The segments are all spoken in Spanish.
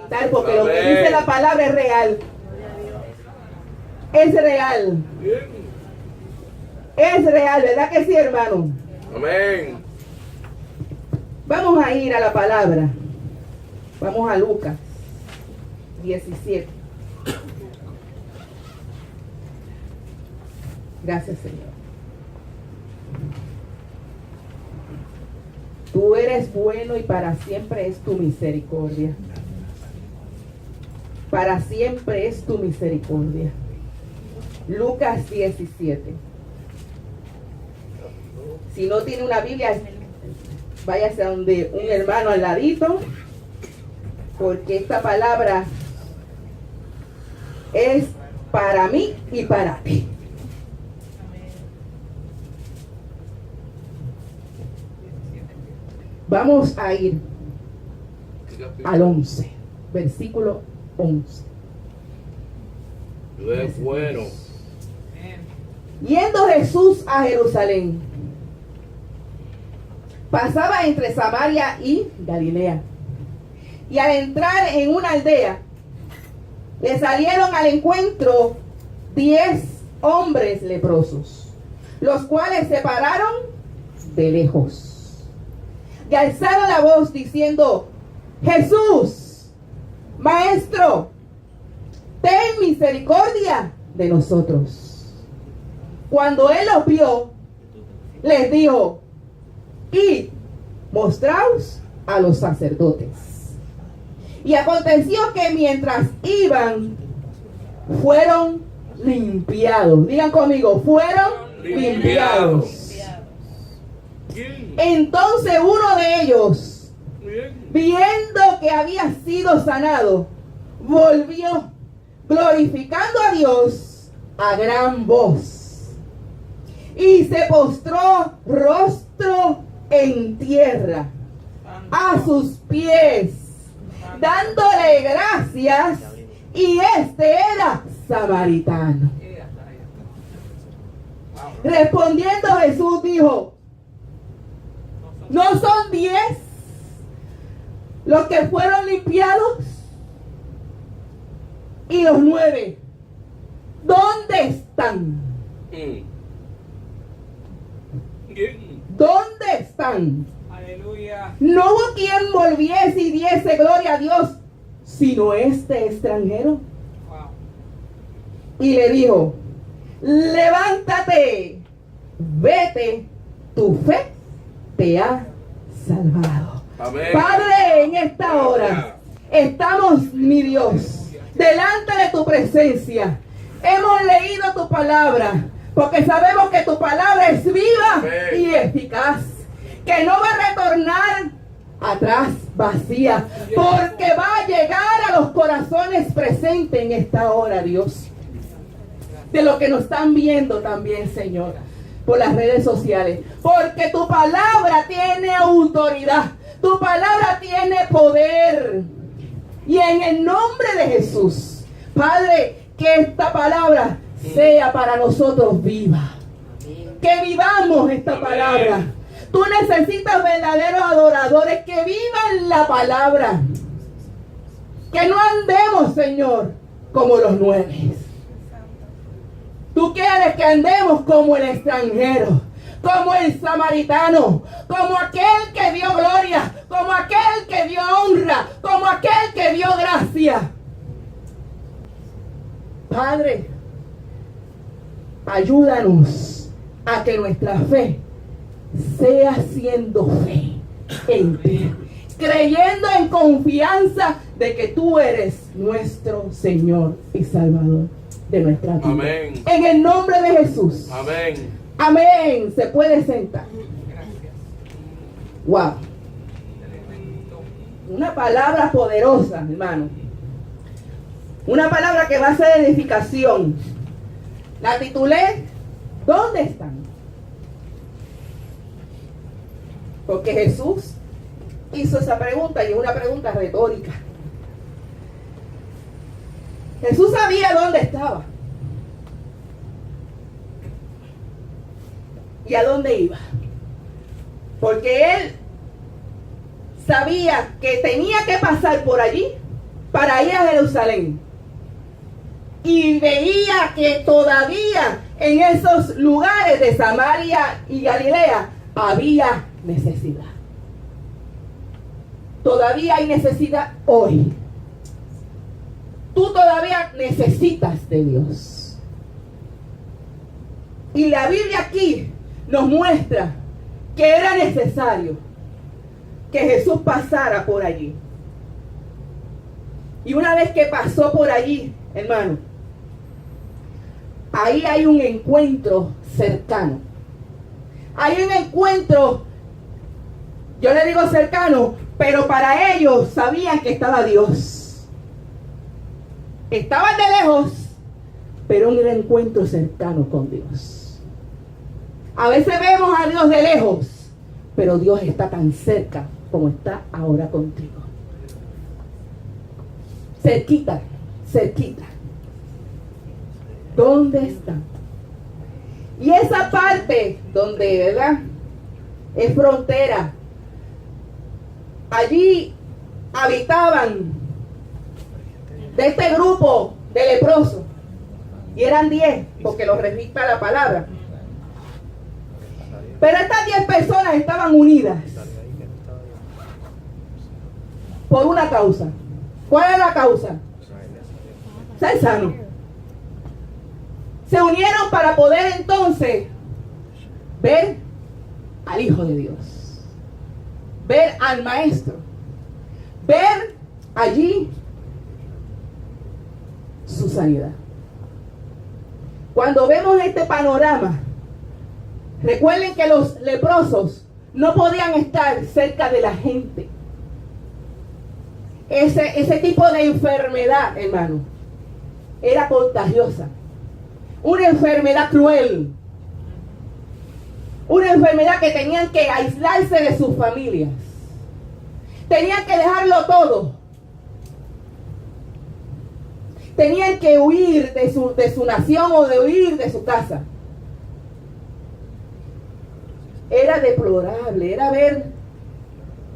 levantar porque lo que dice la palabra es real. Es real. Es real, ¿verdad que sí, hermano? Amén. Vamos a ir a la palabra. Vamos a Lucas 17. Gracias, Señor. Tú eres bueno y para siempre es tu misericordia. Para siempre es tu misericordia. Lucas 17. Si no tiene una Biblia, váyase a donde un hermano al ladito, porque esta palabra es para mí y para ti. Vamos a ir al 11, versículo 11. Es bueno. Yendo Jesús a Jerusalén, pasaba entre Samaria y Galilea. Y al entrar en una aldea, le salieron al encuentro 10 hombres leprosos, los cuales se pararon de lejos y alzaron la voz diciendo: Jesús, Maestro, ten misericordia de nosotros. Cuando él los vio, les dijo: y mostraos a los sacerdotes. Y aconteció que mientras iban, fueron limpiados. Digan conmigo, fueron limpiados. Entonces uno de ellos, viendo que había sido sanado, volvió glorificando a Dios a gran voz. Y se postró rostro en tierra a sus pies, dándole gracias, y este era samaritano. Respondiendo Jesús dijo: ¿no son 10 los que fueron limpiados? ¿Y los 9 dónde están? ¿Dónde están? Aleluya. No hubo quien volviese y diese gloria a Dios, sino este extranjero. Wow. Y le dijo: levántate, vete, tu fe te ha salvado. Amén. Padre, en esta hora estamos, mi Dios, delante de tu presencia. Hemos leído tu palabra, porque sabemos que tu palabra es viva Amén. y eficaz, que no va a retornar atrás vacía, porque va a llegar a los corazones presentes en esta hora, Dios. De lo que nos están viendo también, Señor, por las redes sociales, porque tu palabra tiene autoridad, tu palabra tiene poder. Y en el nombre de Jesús, Padre, que esta palabra sea para nosotros viva, que vivamos esta palabra. Tú necesitas verdaderos adoradores que vivan la palabra, que no andemos, Señor, como los 9. Tú quieres que andemos como el extranjero, como el samaritano, como aquel que dio gloria, como aquel que dio honra, como aquel que dio gracia. Padre, ayúdanos a que nuestra fe sea siendo fe en ti, creyendo en confianza de que tú eres nuestro Señor y Salvador de nuestra vida. Amén. En el nombre de Jesús. Amén. Amén. Se puede sentar. Wow. Una palabra poderosa, hermano. Una palabra que va a ser edificación. La titulé: ¿dónde están? Porque Jesús hizo esa pregunta, y es una pregunta retórica. Jesús sabía dónde estaba y a dónde iba, porque él sabía que tenía que pasar por allí para ir a Jerusalén. Y veía que todavía en esos lugares de Samaria y Galilea había necesidad. Todavía hay necesidad hoy. Tú todavía necesitas de Dios. Y la Biblia aquí nos muestra que era necesario que Jesús pasara por allí. Y una vez que pasó por allí, hermano, ahí hay un encuentro cercano. Hay un encuentro, yo le digo cercano, pero para ellos sabían que estaba Dios. Estaban de lejos, pero un encuentro cercano con Dios. A veces vemos a Dios de lejos, pero Dios está tan cerca como está ahora contigo. Cerquita, cerquita. ¿Dónde está? Y esa parte donde, ¿verdad?, es frontera. Allí habitaban de este grupo de leprosos. Y eran 10, porque los registra la palabra. Pero estas 10 personas estaban unidas por una causa. ¿Cuál es la causa? Ser sano. Se unieron para poder entonces ver al Hijo de Dios, ver al Maestro, ver allí su sanidad. Cuando vemos este panorama, recuerden que los leprosos no podían estar cerca de la gente. Ese tipo de enfermedad, hermano, era contagiosa. Una enfermedad cruel. Una enfermedad que tenían que aislarse de sus familias. Tenían que dejarlo todo. Tenían que huir de su nación o de huir de su casa. Era deplorable, era ver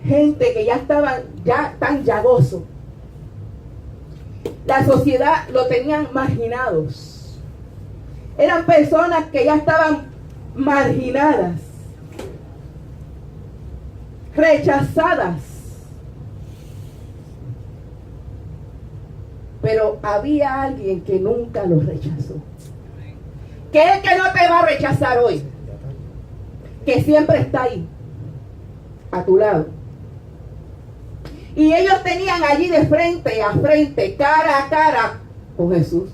gente que ya estaban ya tan llagoso. La sociedad lo tenían marginados. Eran personas que ya estaban marginadas, rechazadas. Pero había alguien que nunca los rechazó. Que es el que no te va a rechazar hoy. Que siempre está ahí, a tu lado. Y ellos tenían allí de frente a frente, cara a cara con Jesús.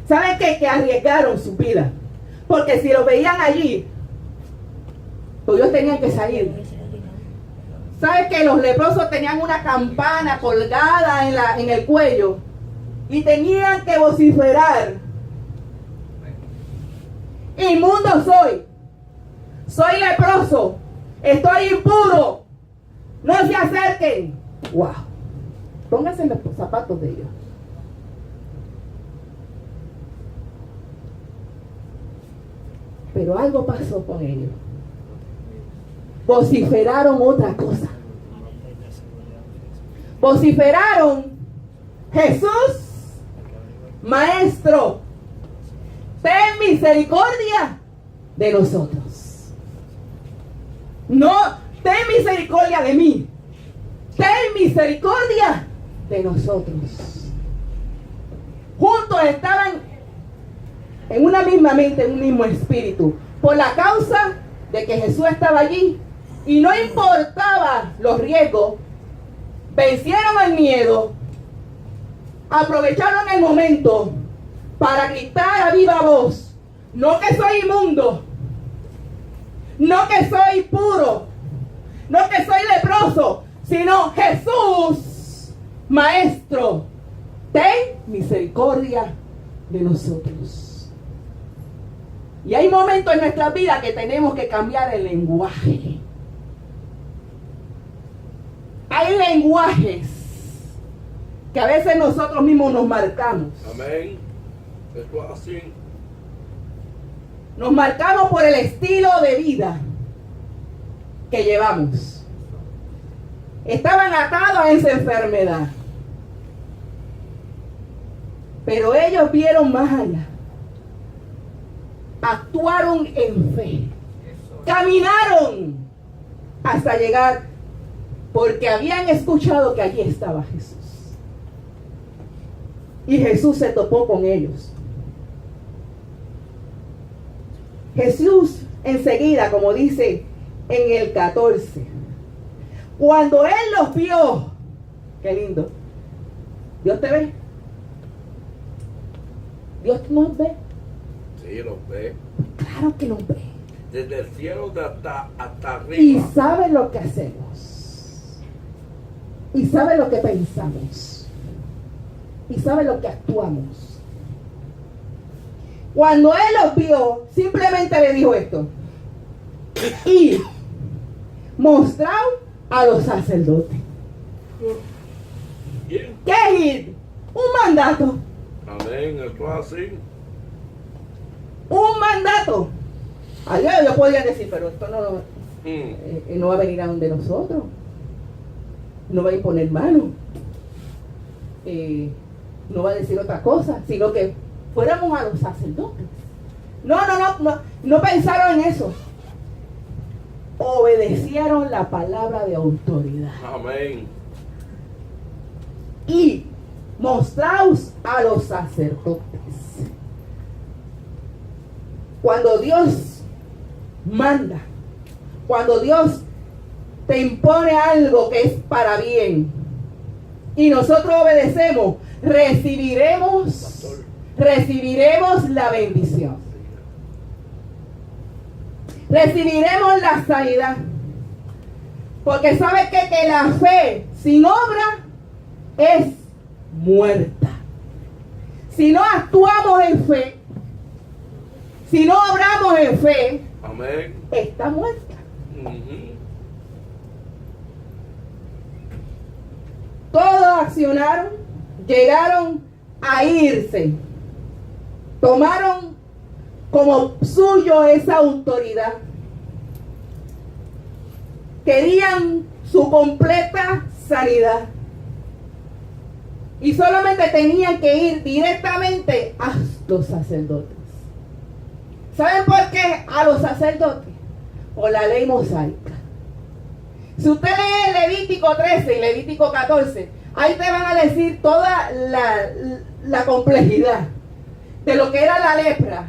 ¿Saben qué? Que arriesgaron su vida. Porque si lo veían allí, pues ellos tenían que salir. ¿Saben que los leprosos tenían una campana colgada en el cuello? Y tenían que vociferar: inmundo soy leproso, estoy impuro, no se acerquen. Wow, pónganse en los zapatos de ellos. Pero algo pasó con ellos. Vociferaron otra cosa. Vociferaron: Jesús, Maestro, ten misericordia de nosotros. No, ten misericordia de mí. Ten misericordia de nosotros. Juntos estaban en una misma mente, en un mismo espíritu, por la causa de que Jesús estaba allí. Y no importaba los riesgos, vencieron el miedo, aprovecharon el momento para gritar a viva voz: no que soy inmundo, no que soy puro, no que soy leproso, sino Jesús, Maestro, ten misericordia de nosotros. Y hay momentos en nuestra vida que tenemos que cambiar el lenguaje. Hay lenguajes que a veces nosotros mismos nos marcamos. Amén. Esto es así. Nos marcamos por el estilo de vida que llevamos. Estaban atados a esa enfermedad. Pero ellos vieron más allá. Actuaron en fe. Caminaron hasta llegar, porque habían escuchado que allí estaba Jesús. Y Jesús se topó con ellos. Jesús enseguida, como dice en el 14, cuando Él los vio, qué lindo, Dios te ve, Dios nos ve. Sí, los ve. Claro que nos ve. Desde el cielo hasta arriba. Y sabe lo que hacemos. Y sabe lo que pensamos. Y sabe lo que actuamos. Cuando Él los vio, simplemente le dijo esto: y mostraron a los sacerdotes. Bien. ¿Qué es ir? Un mandato. Amén. Esto es así. Un mandato. Ayer yo podía decir, pero esto no va a venir a donde nosotros. No va a imponer mano. No va a decir otra cosa, sino que fuéramos a los sacerdotes. No pensaron en eso. Obedecieron la palabra de autoridad. Amén. Y mostraos a los sacerdotes. Cuando Dios manda, cuando Dios te impone algo que es para bien y nosotros obedecemos, recibiremos la bendición, recibiremos la sanidad, porque sabe que la fe sin obra es muerta. Si no actuamos en fe, si no obramos en fe, amén, está muerta. Todos accionaron, llegaron a irse, tomaron como suyo esa autoridad, querían su completa sanidad y solamente tenían que ir directamente a los sacerdotes. ¿Saben por qué a los sacerdotes? Por la ley mosaica. Si usted lee Levítico 13 y Levítico 14, ahí te van a decir toda la complejidad de lo que era la lepra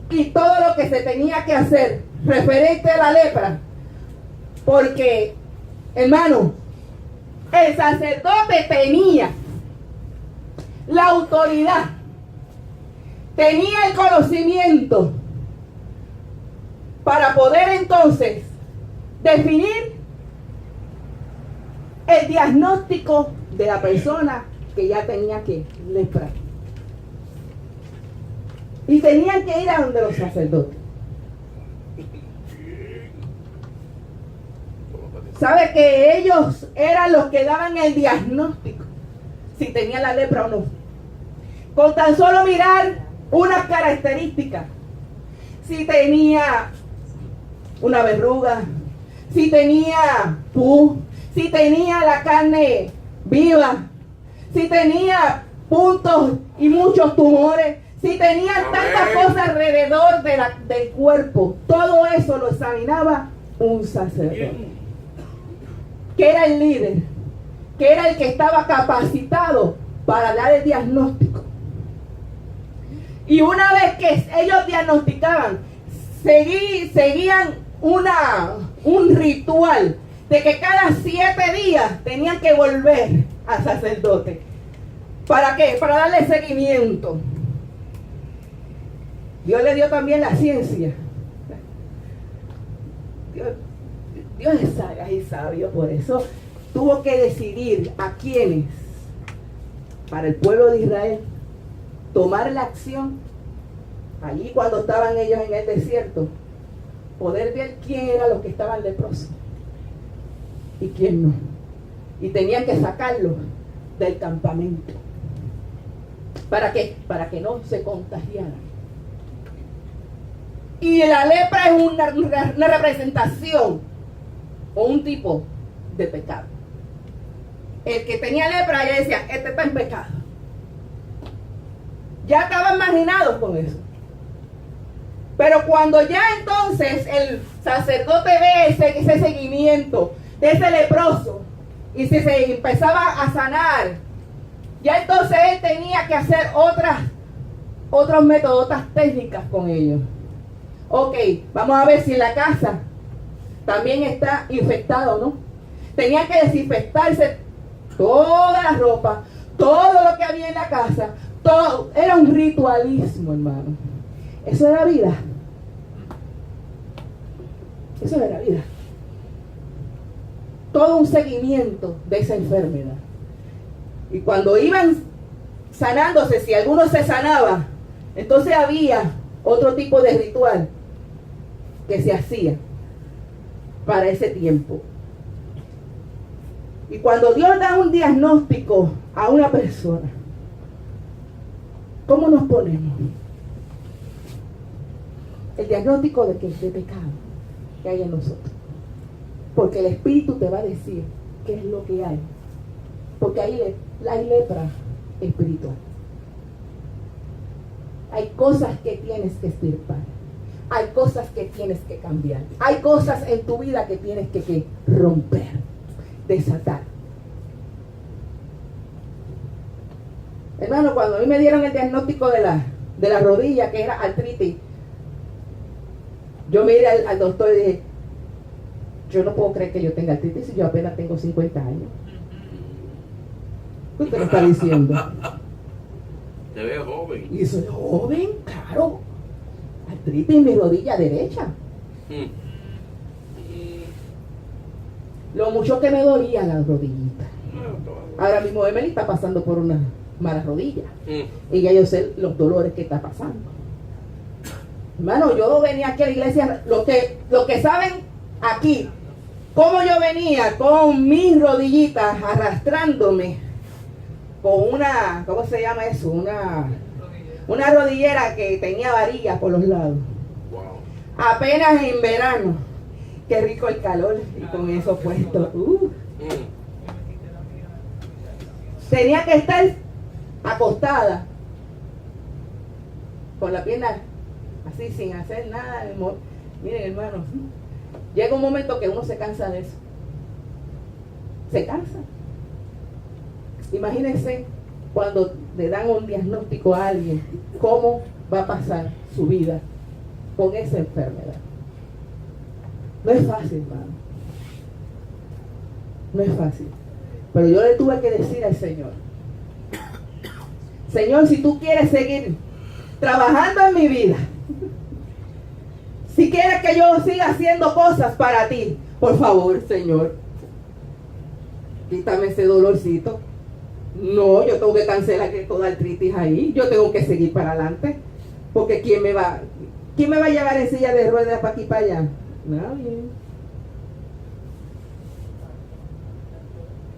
y todo lo que se tenía que hacer referente a la lepra. Porque, hermano, el sacerdote tenía la autoridad, tenía el conocimiento para poder entonces definir el diagnóstico de la persona que ya tenía que lepra. Y tenían que ir a donde los sacerdotes. ¿Sabe que ellos eran los que daban el diagnóstico si tenía la lepra o no? Con tan solo mirar unas características. Si tenía una verruga, si tenía pus, si tenía la carne viva, si tenía puntos y muchos tumores, si tenía tantas cosas alrededor del cuerpo, todo eso lo examinaba un sacerdote, que era el líder, que era el que estaba capacitado para dar el diagnóstico. Y una vez que ellos diagnosticaban, seguían un ritual de que cada 7 días tenían que volver al sacerdote. ¿Para qué? Para darle seguimiento. Dios le dio también la ciencia. Dios es sagaz y sabio, por eso tuvo que decidir a quiénes, para el pueblo de Israel, tomar la acción allí cuando estaban ellos en el desierto, poder ver quién eran los que estaban leprosos y quién no. Y tenían que sacarlos del campamento. ¿Para qué? Para que no se contagiaran. Y la lepra es una representación o un tipo de pecado. El que tenía lepra ya decía, este está en pecado. Ya estaban marginados con eso. Pero cuando ya entonces el sacerdote ve ese seguimiento de ese leproso y si se empezaba a sanar, ya entonces él tenía que hacer otros métodos, otras técnicas con ellos. Ok, vamos a ver si en la casa también está infectado, ¿no? Tenía que desinfectarse toda la ropa, todo lo que había en la casa, todo. Era un ritualismo, hermano. Eso era vida. Eso era vida. Todo un seguimiento de esa enfermedad. Y cuando iban sanándose, si alguno se sanaba, entonces había otro tipo de ritual que se hacía para ese tiempo. Y cuando Dios da un diagnóstico a una persona, ¿cómo nos ponemos? El diagnóstico de pecado que hay en nosotros. Porque el Espíritu te va a decir qué es lo que hay. Porque hay lepra espiritual. Hay cosas que tienes que extirpar. Hay cosas que tienes que cambiar. Hay cosas en tu vida que tienes que romper, desatar. Hermano, cuando a mí me dieron el diagnóstico de la rodilla, que era artritis, yo miré al doctor y dije, yo no puedo creer que yo tenga artritis si yo apenas tengo 50 años. ¿Qué usted me está diciendo? Te ves joven. Y soy joven, claro. Artritis en mi rodilla derecha. Lo mucho que me dolía la rodillita. Ahora mismo Emily está pasando por una mala rodilla. Y ya yo sé los dolores que está pasando. Hermano, yo venía aquí a la iglesia, lo que saben aquí, cómo yo venía con mis rodillitas arrastrándome con una, ¿cómo se llama eso? Una rodillera que tenía varillas por los lados. Wow. Apenas en verano. Qué rico el calor y con eso puesto. Tenía que estar acostada con la pierna así sin hacer nada. Miren, hermanos, llega un momento que uno se cansa de eso. Se cansa. Imagínense cuando le dan un diagnóstico a alguien, cómo va a pasar su vida con esa enfermedad. No es fácil, hermano. No es fácil. Pero yo le tuve que decir al Señor, Señor, si tú quieres seguir trabajando en mi vida, si quieres que yo siga haciendo cosas para ti, por favor, Señor, quítame ese dolorcito. No, yo tengo que cancelar toda artritis ahí. Yo tengo que seguir para adelante. Porque ¿quién me va a llevar en silla de ruedas para aquí y para allá? Nadie.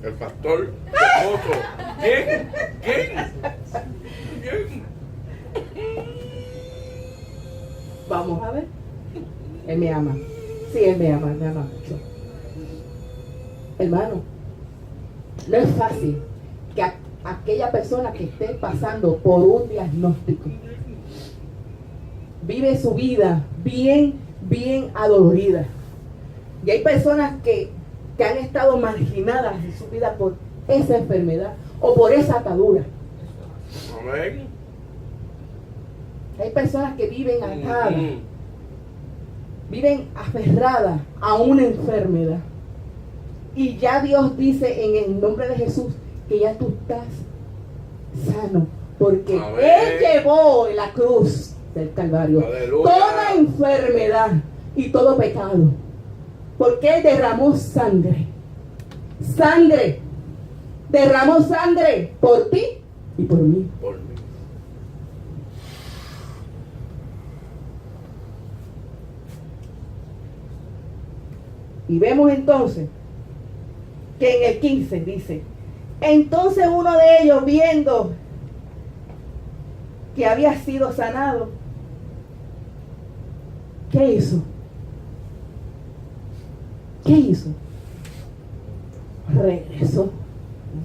El pastor. Otro. ¿Quién? Vamos a ver. Él me ama. Sí, él me ama mucho. Hermano, no es fácil que aquella persona que esté pasando por un diagnóstico vive su vida bien adolorida. Y hay personas que han estado marginadas de su vida por esa enfermedad o por esa atadura. Amén. Hay personas que viven atadas, viven aferradas a una enfermedad. Y ya Dios dice en el nombre de Jesús que ya tú estás sano, porque Amén. Él llevó en la cruz del Calvario Aleluya. toda enfermedad y todo pecado, porque Él derramó sangre, derramó sangre por ti y por mí. Por mí. Y vemos entonces que en el 15 dice, entonces uno de ellos, viendo que había sido sanado, ¿qué hizo? Regresó,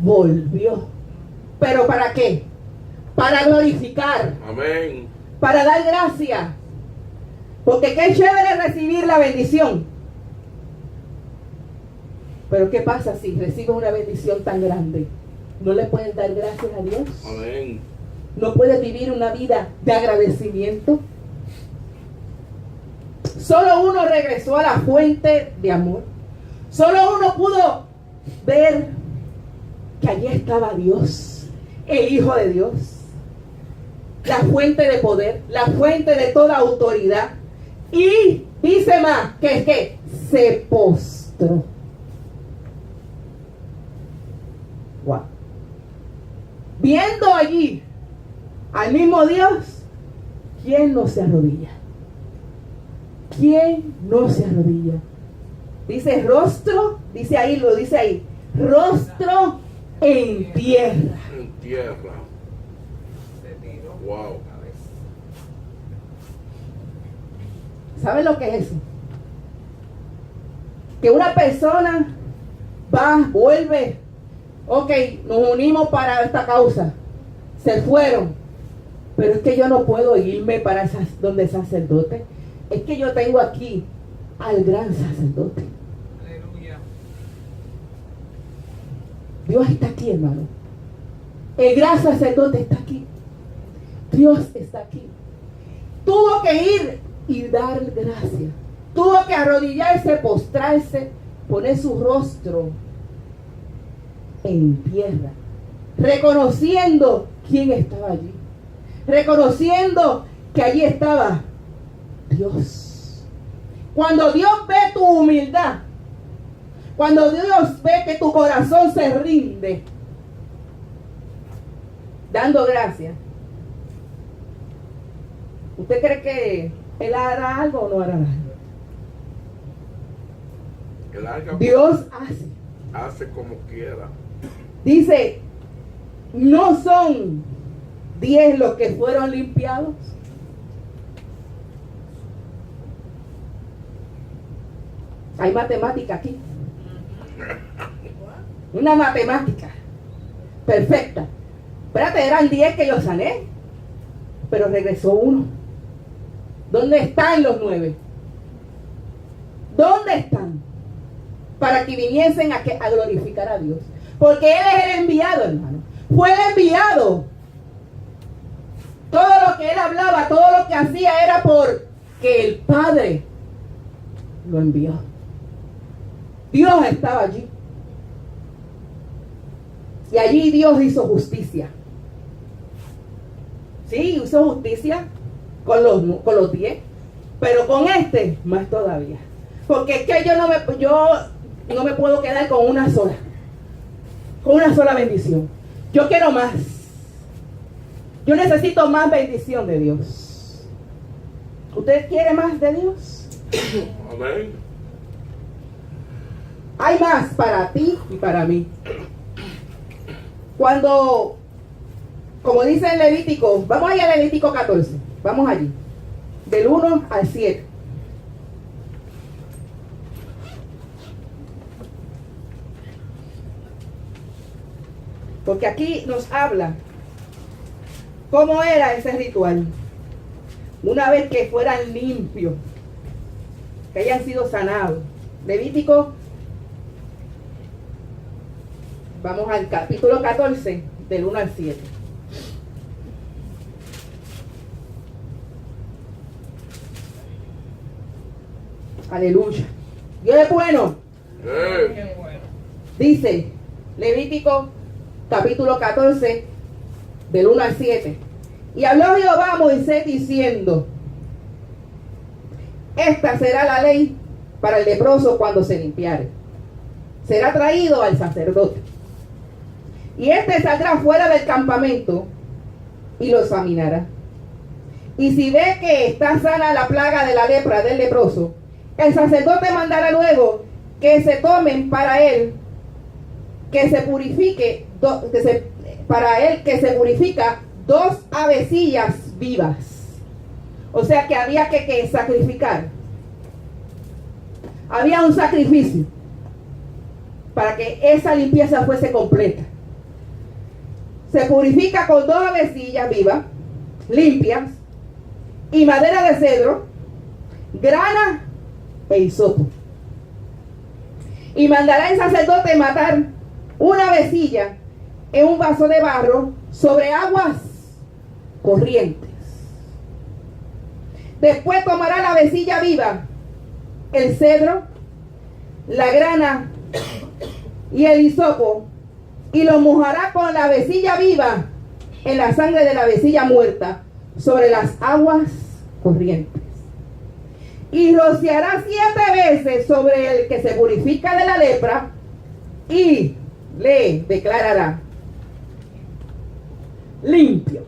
volvió. ¿Pero para qué? para glorificar, Amén. para dar gracias. Porque qué chévere recibir la bendición. Pero ¿qué pasa si recibes una bendición tan grande? ¿No le puedes dar gracias a Dios? Amén. ¿No puedes vivir una vida de agradecimiento? Solo uno regresó a la fuente de amor. Solo uno pudo ver que allí estaba Dios, el Hijo de Dios, la fuente de poder, la fuente de toda autoridad. Y dice más que es que se postró. Wow. Viendo allí al mismo Dios, ¿quién no se arrodilla? ¿Quién no se arrodilla? Dice rostro, dice ahí, rostro en tierra. En tierra. Wow. ¿Saben lo que es eso? Que una persona va, vuelve, ok, nos unimos para esta causa, se fueron, pero es que yo no puedo irme para donde el sacerdote. Es que yo tengo aquí al gran sacerdote. Aleluya. Dios está aquí, hermano. El gran sacerdote está aquí. Dios está aquí. Tuvo que ir y dar gracias. Tuvo que arrodillarse, postrarse, poner su rostro en tierra, reconociendo quién estaba allí, reconociendo que allí estaba Dios. Cuando Dios ve tu humildad, cuando Dios ve que tu corazón se rinde, dando gracias, ¿usted cree que Él hará algo o no hará algo? El arca Dios hace como quiera. dice, no son 10 los que fueron limpiados. Hay matemática aquí. Una matemática perfecta. Espérate, eran 10 que yo sané, pero regresó uno. ¿Dónde están los 9? ¿Dónde están? Para que viniesen a glorificar a Dios. Porque Él es el enviado, hermano. Fue el enviado. Todo lo que Él hablaba, todo lo que hacía era porque el Padre lo envió. Dios estaba allí. Y allí Dios hizo justicia. Sí, hizo justicia con los 10. Pero con este, más todavía. Porque es que yo no me puedo quedar con una sola. Con una sola bendición. Yo quiero más. Yo necesito más bendición de Dios. ¿Usted quiere más de Dios? Amén. Hay más para ti y para mí. Cuando, como dice en Levítico, vamos allá a Levítico 14. Vamos allí. Del 1 al 7. Porque aquí nos habla cómo era ese ritual. Una vez que fueran limpios, que hayan sido sanados. Levítico, vamos al capítulo 14, del 1 al 7. Aleluya. Dios es bueno. Eh, Dice Levítico capítulo 14 del 1 al 7. Y habló Jehová a Moisés diciendo: esta será la ley para el leproso cuando se limpiare. Será traído al sacerdote. Y este saldrá fuera del campamento y lo examinará. Y si ve que está sana la plaga de la lepra del leproso, el sacerdote mandará luego que se tomen para él, que se purifique, para él que se purifica 2 avecillas vivas. O sea que había que sacrificar. Había un sacrificio para que esa limpieza fuese completa. se purifica con 2 avecillas vivas, limpias, y madera de cedro, grana e hisopo. Y mandará el sacerdote matar una avecilla en un vaso de barro sobre aguas corrientes. Después tomará la avecilla viva, el cedro, la grana y el hisopo, y lo mojará con la avecilla viva en la sangre de la avecilla muerta sobre las aguas corrientes. Y rociará 7 veces sobre el que se purifica de la lepra, y le declarará limpio,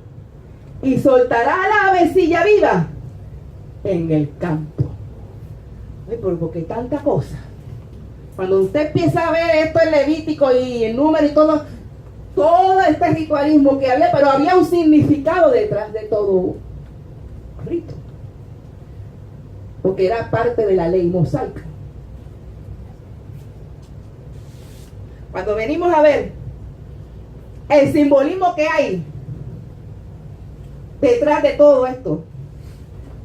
y soltará la avecilla viva en el campo. Ay, pero ¿por qué tanta cosa? Cuando usted empieza a ver esto en Levítico y el número y todo este ritualismo que había, pero había un significado detrás de todo rito, porque era parte de la ley mosaica. Cuando venimos a ver el simbolismo que hay detrás de todo esto,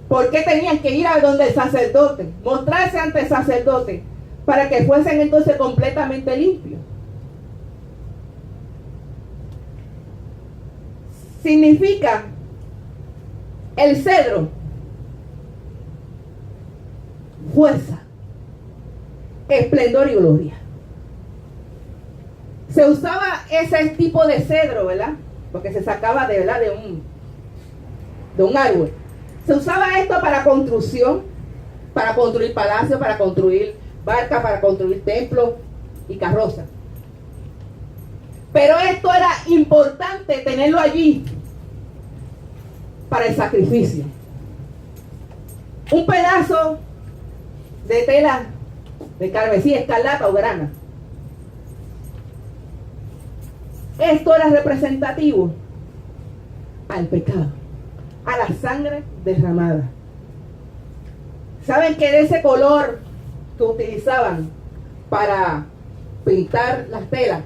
¿por qué tenían que ir a donde el sacerdote, mostrarse ante el sacerdote, para que fuesen entonces completamente limpios? Significa el cedro fuerza, esplendor y gloria. Se usaba ese tipo de cedro, ¿verdad? Porque se sacaba de, ¿verdad?, de un árbol. Se usaba esto para construcción, para construir palacios, para construir barcas, para construir templos y carrozas. Pero esto era importante tenerlo allí para el sacrificio. Un pedazo de tela de carmesí, escarlata o grana. Esto era representativo al pecado, a la sangre derramada. ¿Saben que de ese color que utilizaban para pintar las telas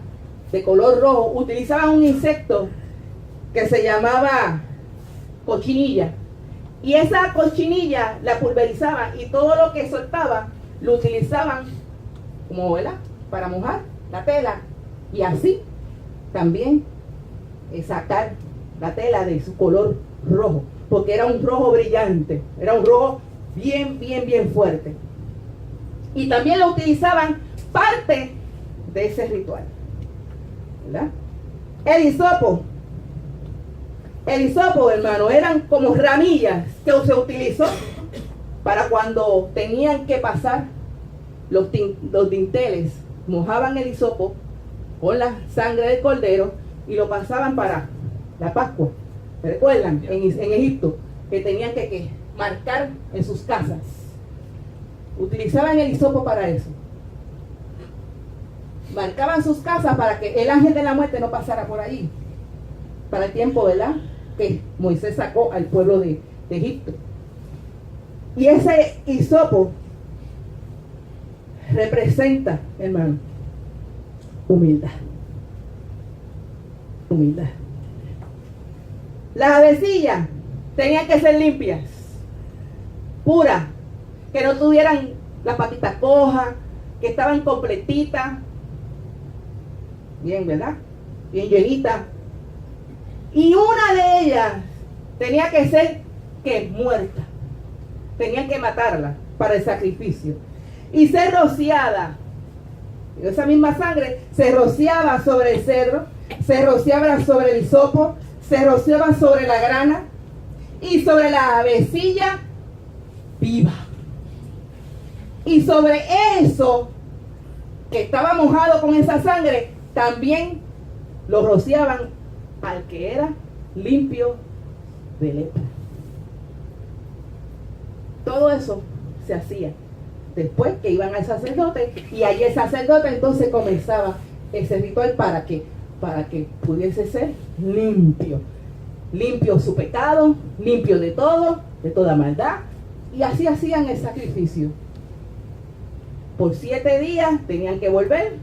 de color rojo, utilizaban un insecto que se llamaba cochinilla? Y esa cochinilla la pulverizaban, y todo lo que soltaba lo utilizaban como vela para mojar la tela, y así también sacar la tela de su color rojo, porque era un rojo brillante, era un rojo bien fuerte. Y también lo utilizaban parte de ese ritual, ¿verdad? El hisopo, hermano, eran como ramillas que se utilizó para cuando tenían que pasar los dinteles. Mojaban el hisopo con la sangre del cordero y lo pasaban para la Pascua. ¿Recuerdan? En Egipto, que tenían que marcar en sus casas. Utilizaban el hisopo para eso. Marcaban sus casas para que el ángel de la muerte no pasara por allí. Para el tiempo, ¿verdad?, que Moisés sacó al pueblo de Egipto. Y ese hisopo representa, hermano, humildad. Las avecillas tenían que ser limpias, puras, que no tuvieran las patitas cojas, que estaban completitas, bien, ¿verdad?, bien llenitas. Y una de ellas tenía que ser muerta. Tenían que matarla para el sacrificio y ser rociada. Y esa misma sangre se rociaba sobre el cedro, se rociaba sobre el hisopo, se rociaba sobre la grana y sobre la avecilla viva. Y sobre eso que estaba mojado con esa sangre, también lo rociaban al que era limpio de lepra. Todo eso se hacía después que iban al sacerdote, y allí el sacerdote entonces comenzaba ese ritual para que pudiese ser limpio su pecado, limpio de todo, de toda maldad. Y así hacían el sacrificio. Por 7 días tenían que volver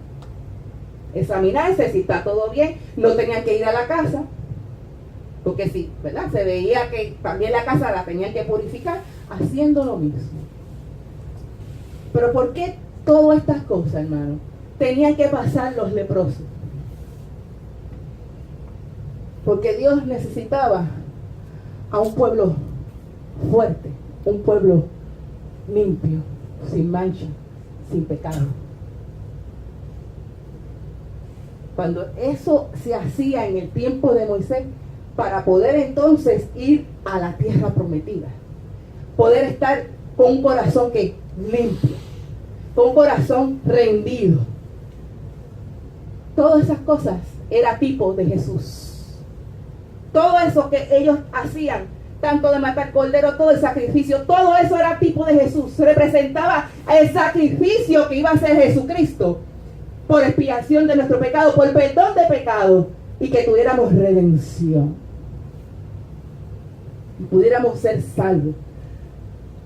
examinarse si está todo bien. No tenían que ir a la casa, porque sí, ¿verdad? Se veía que también la casa la tenían que purificar, haciendo lo mismo. Pero ¿por qué todas estas cosas, hermano, tenían que pasar los leprosos? Porque Dios necesitaba a un pueblo fuerte, un pueblo limpio, sin mancha, sin pecado. Cuando eso se hacía en el tiempo de Moisés, para poder entonces ir a la tierra prometida, poder estar con un corazón que limpio, con un corazón rendido. Todas esas cosas era tipo de Jesús. Todo eso que ellos hacían, tanto de matar cordero, todo el sacrificio, todo eso era tipo de Jesús. Representaba el sacrificio que iba a hacer Jesucristo por expiación de nuestro pecado, por perdón de pecado, y que tuviéramos redención y pudiéramos ser salvos.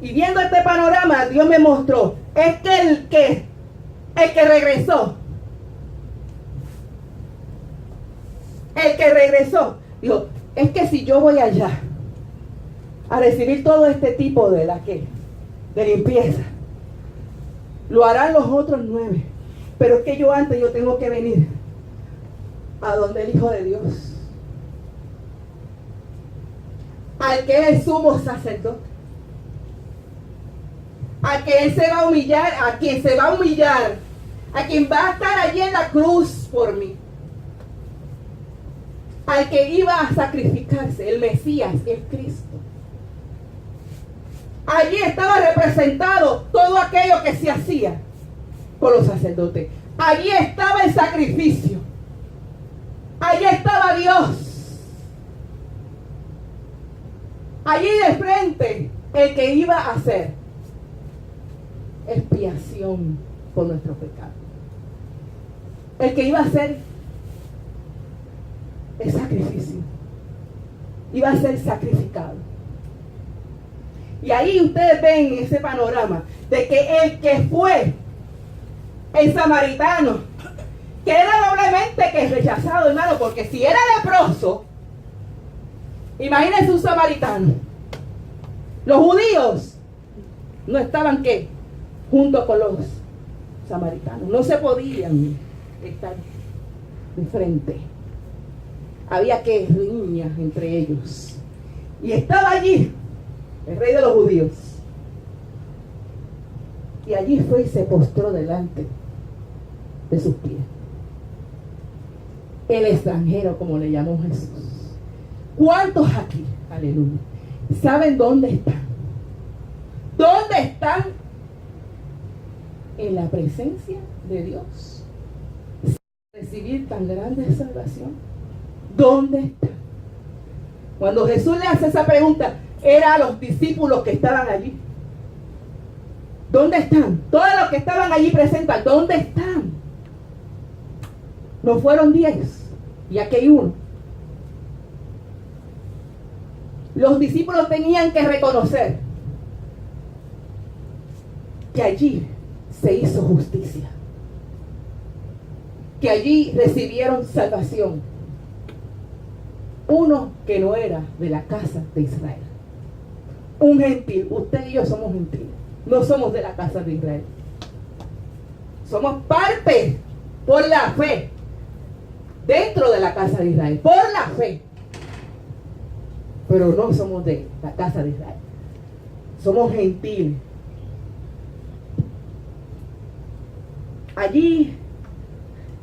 Y viendo este panorama, Dios me mostró, es que el que regresó, dijo, es que si yo voy allá a recibir todo este tipo de limpieza, lo harán los otros 9, pero es que yo tengo que venir a donde el Hijo de Dios, al que es el sumo sacerdote, a que Él se va a humillar, a quien se va a humillar, a quien va a estar allí en la cruz por mí, al que iba a sacrificarse, el Mesías, el Cristo. Allí estaba representado todo aquello que se hacía con los sacerdotes. Allí estaba el sacrificio. Allí estaba Dios. Allí de frente el que iba a hacer expiación por nuestro pecado. El que iba a hacer el sacrificio. Iba a ser sacrificado. Y ahí ustedes ven ese panorama de que el que fue el samaritano, que era doblemente que rechazado, hermano, porque si era leproso, imagínense un samaritano. Los judíos no estaban ¿qué? Junto con los samaritanos. No se podían estar de frente. Había que riñas entre ellos. Y estaba allí el rey de los judíos. Y allí fue y se postró delante de sus pies. El extranjero, como le llamó Jesús. ¿Cuántos aquí, aleluya, saben dónde están? ¿Dónde están? En la presencia de Dios. Recibir tan grande salvación. ¿Dónde están? Cuando Jesús le hace esa pregunta, era a los discípulos que estaban allí. ¿Dónde están? Todos los que estaban allí presentes, ¿dónde están? No fueron 10, y aquí hay uno. Los discípulos tenían que reconocer que allí se hizo justicia, que allí recibieron salvación. Uno que no era de la casa de Israel, un gentil. Usted y yo somos gentiles, no somos de la casa de Israel. Somos parte por la fe dentro de la casa de Israel, por la fe, pero no somos de la casa de Israel. Somos gentiles. Allí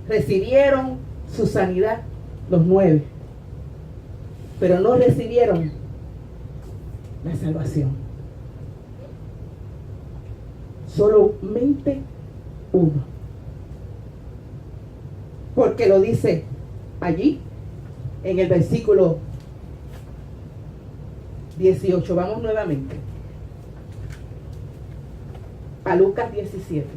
recibieron su sanidad los 9, pero no recibieron la salvación. Solamente uno. Porque lo dice allí en el versículo 18. Vamos nuevamente a Lucas 17.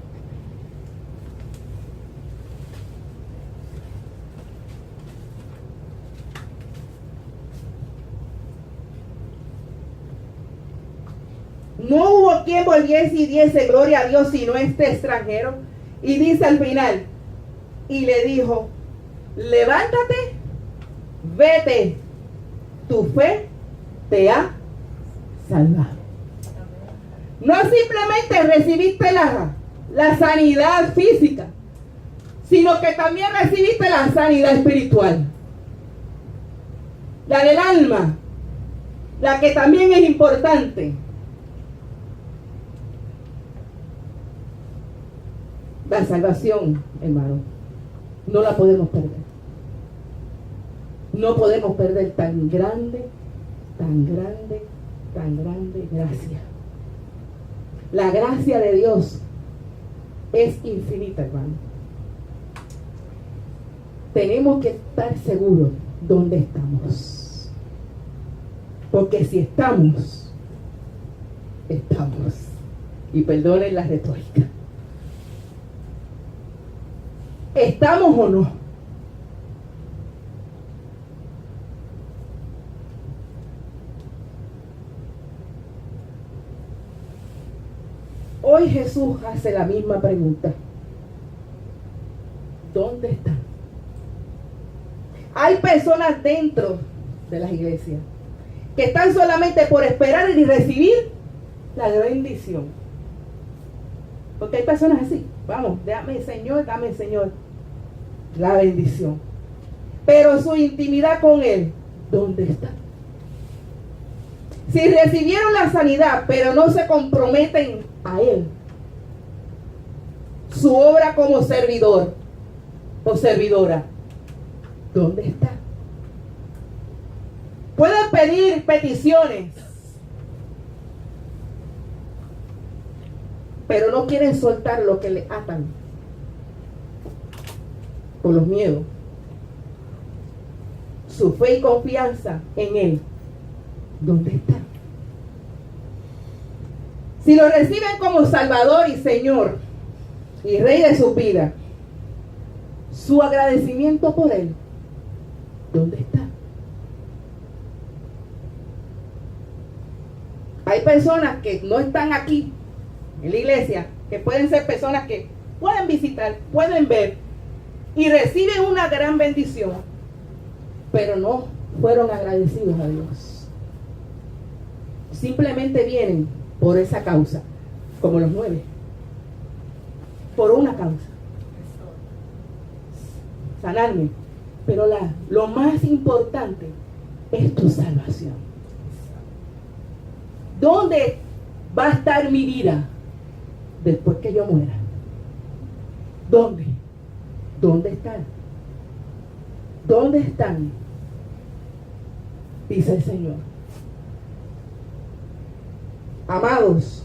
No hubo quien volviese y diese gloria a Dios sino este extranjero. Y dice al final, y le dijo, levántate, vete, tu fe te ha salvado. No simplemente recibiste la sanidad física, sino que también recibiste la sanidad espiritual, la del alma, la que también es importante. La salvación, hermano, no la podemos perder. No podemos perder tan grande, tan grande, tan grande gracia. La gracia de Dios es infinita, hermano. Tenemos que estar seguros dónde estamos. Porque si estamos, estamos. Y perdonen la retórica. ¿Estamos o no? Hoy Jesús hace la misma pregunta. ¿Dónde están? Hay personas dentro de las iglesias que están solamente por esperar y recibir la bendición. Porque hay personas así. Vamos, dame Señor, la bendición. Pero su intimidad con Él, ¿dónde está? Si recibieron la sanidad, pero no se comprometen a Él, su obra como servidor o servidora, ¿dónde está? Pueden pedir peticiones, pero no quieren soltar lo que le atan con los miedos. Su fe y confianza en Él, ¿dónde está? Si lo reciben como Salvador y Señor y Rey de su vida, su agradecimiento por Él, ¿dónde está? Hay personas que no están aquí en la iglesia, que pueden ser personas que pueden visitar, pueden ver y reciben una gran bendición, pero no fueron agradecidos a Dios. Simplemente vienen por esa causa, como los 9, por una causa, sanarme, pero lo más importante es tu salvación. ¿Dónde va a estar mi vida después que yo muera? ¿Dónde? ¿Dónde están? ¿Dónde están? Dice el Señor. Amados,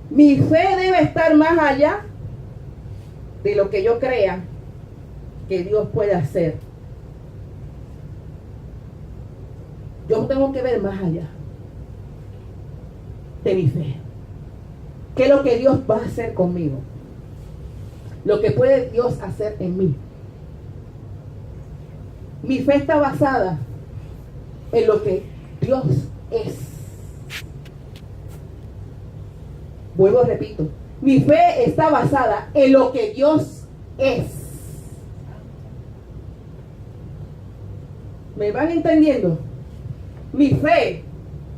mi fe debe estar más allá de lo que yo crea que Dios puede hacer. Yo tengo que ver más allá de mi fe. ¿Qué es lo que Dios va a hacer conmigo? Lo que puede Dios hacer en mí. Mi fe está basada en lo que Dios es. Vuelvo, repito. Mi fe está basada en lo que Dios es. ¿Me van entendiendo? Mi fe,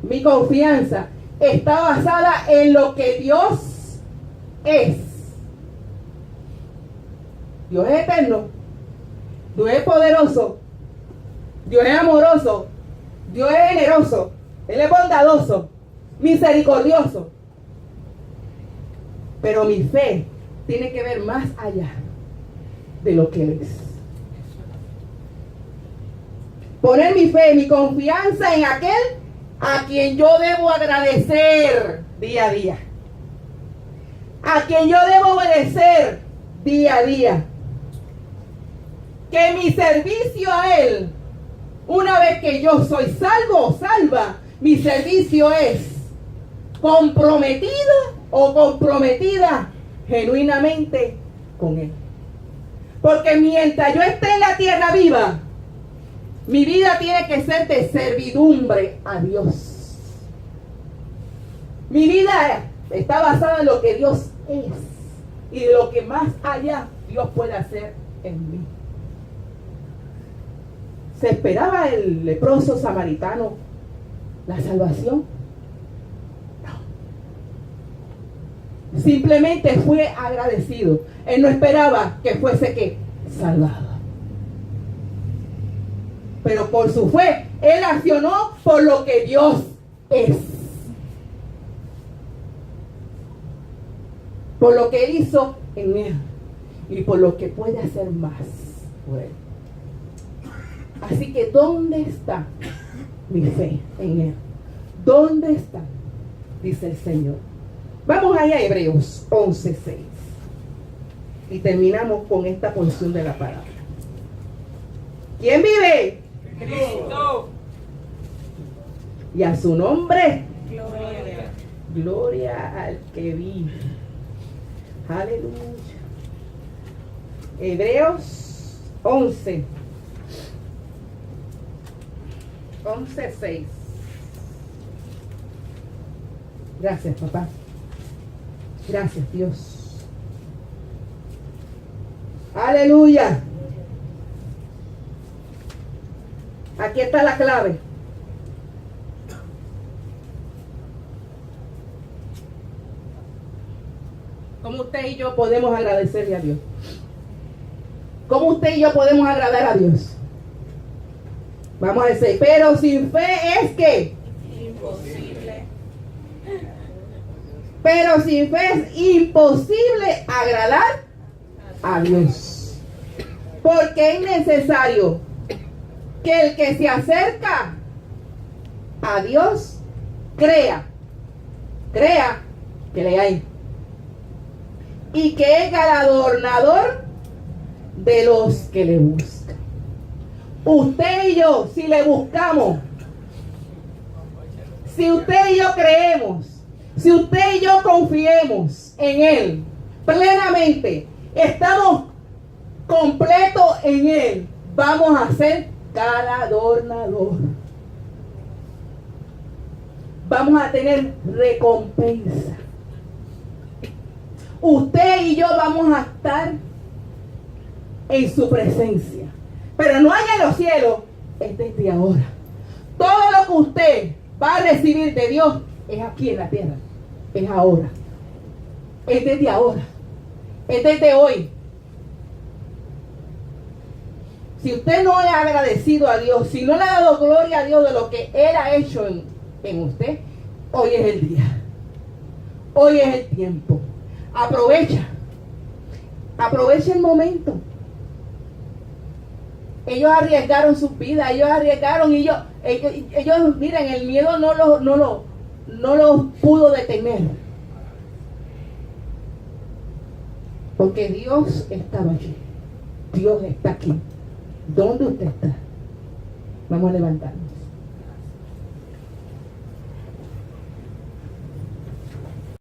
mi confianza está basada en lo que Dios es. Dios es eterno. Dios es poderoso. Dios es amoroso. Dios es generoso. Él es bondadoso, misericordioso. Pero mi fe tiene que ver más allá de lo que Él es. Poner mi fe, mi confianza en aquel a quien yo debo agradecer día a día. A quien yo debo obedecer día a día. Que mi servicio a Él, una vez que yo soy salvo o salva, mi servicio es comprometido o comprometida genuinamente con Él. Porque mientras yo esté en la tierra viva, mi vida tiene que ser de servidumbre a Dios. Mi vida está basada en lo que Dios es y de lo que más allá Dios puede hacer en mí. ¿Se esperaba el leproso samaritano la salvación? No. Simplemente fue agradecido. Él no esperaba que fuese ¿qué? Salvado. Pero por su fe, él accionó por lo que Dios es. Por lo que él hizo en él. Y por lo que puede hacer más por él. Así que, ¿dónde está mi fe en él? ¿Dónde está? Dice el Señor. Vamos allá a Hebreos 11:6. Y terminamos con esta porción de la palabra. ¿Quién vive? Cristo. Y a su nombre, Gloria. gloria al que vive. Aleluya. Hebreos 11. 11:6. Gracias, papá. Gracias, Dios. Aleluya. Aquí está la clave. ¿Cómo usted y yo podemos agradecerle a Dios? ¿Cómo usted y yo podemos agradar a Dios? Vamos a decir, pero sin fe es que Imposible. Pero sin fe es imposible agradar a Dios. Porque es necesario que el que se acerca a Dios crea que le hay. Y que es galardonador de los que le buscan. Usted y yo, si le buscamos, si usted y yo creemos, si usted y yo confiemos en Él plenamente, estamos completos en Él, vamos a ser galardonador. Vamos a tener recompensa. Usted y yo vamos a estar en su presencia. Pero no hay en los cielos, es desde ahora. Todo lo que usted va a recibir de Dios es aquí en la tierra. Es ahora. Es desde ahora. Es desde hoy. Si usted no le ha agradecido a Dios, si no le ha dado gloria a Dios de lo que Él ha hecho en usted, hoy es el día. Hoy es el tiempo. Aprovecha. Aprovecha el momento. Ellos arriesgaron sus vidas, ellos arriesgaron y ellos miren, el miedo no los pudo detener. Porque Dios estaba allí. Dios está aquí. ¿Dónde usted está? Vamos a levantarnos.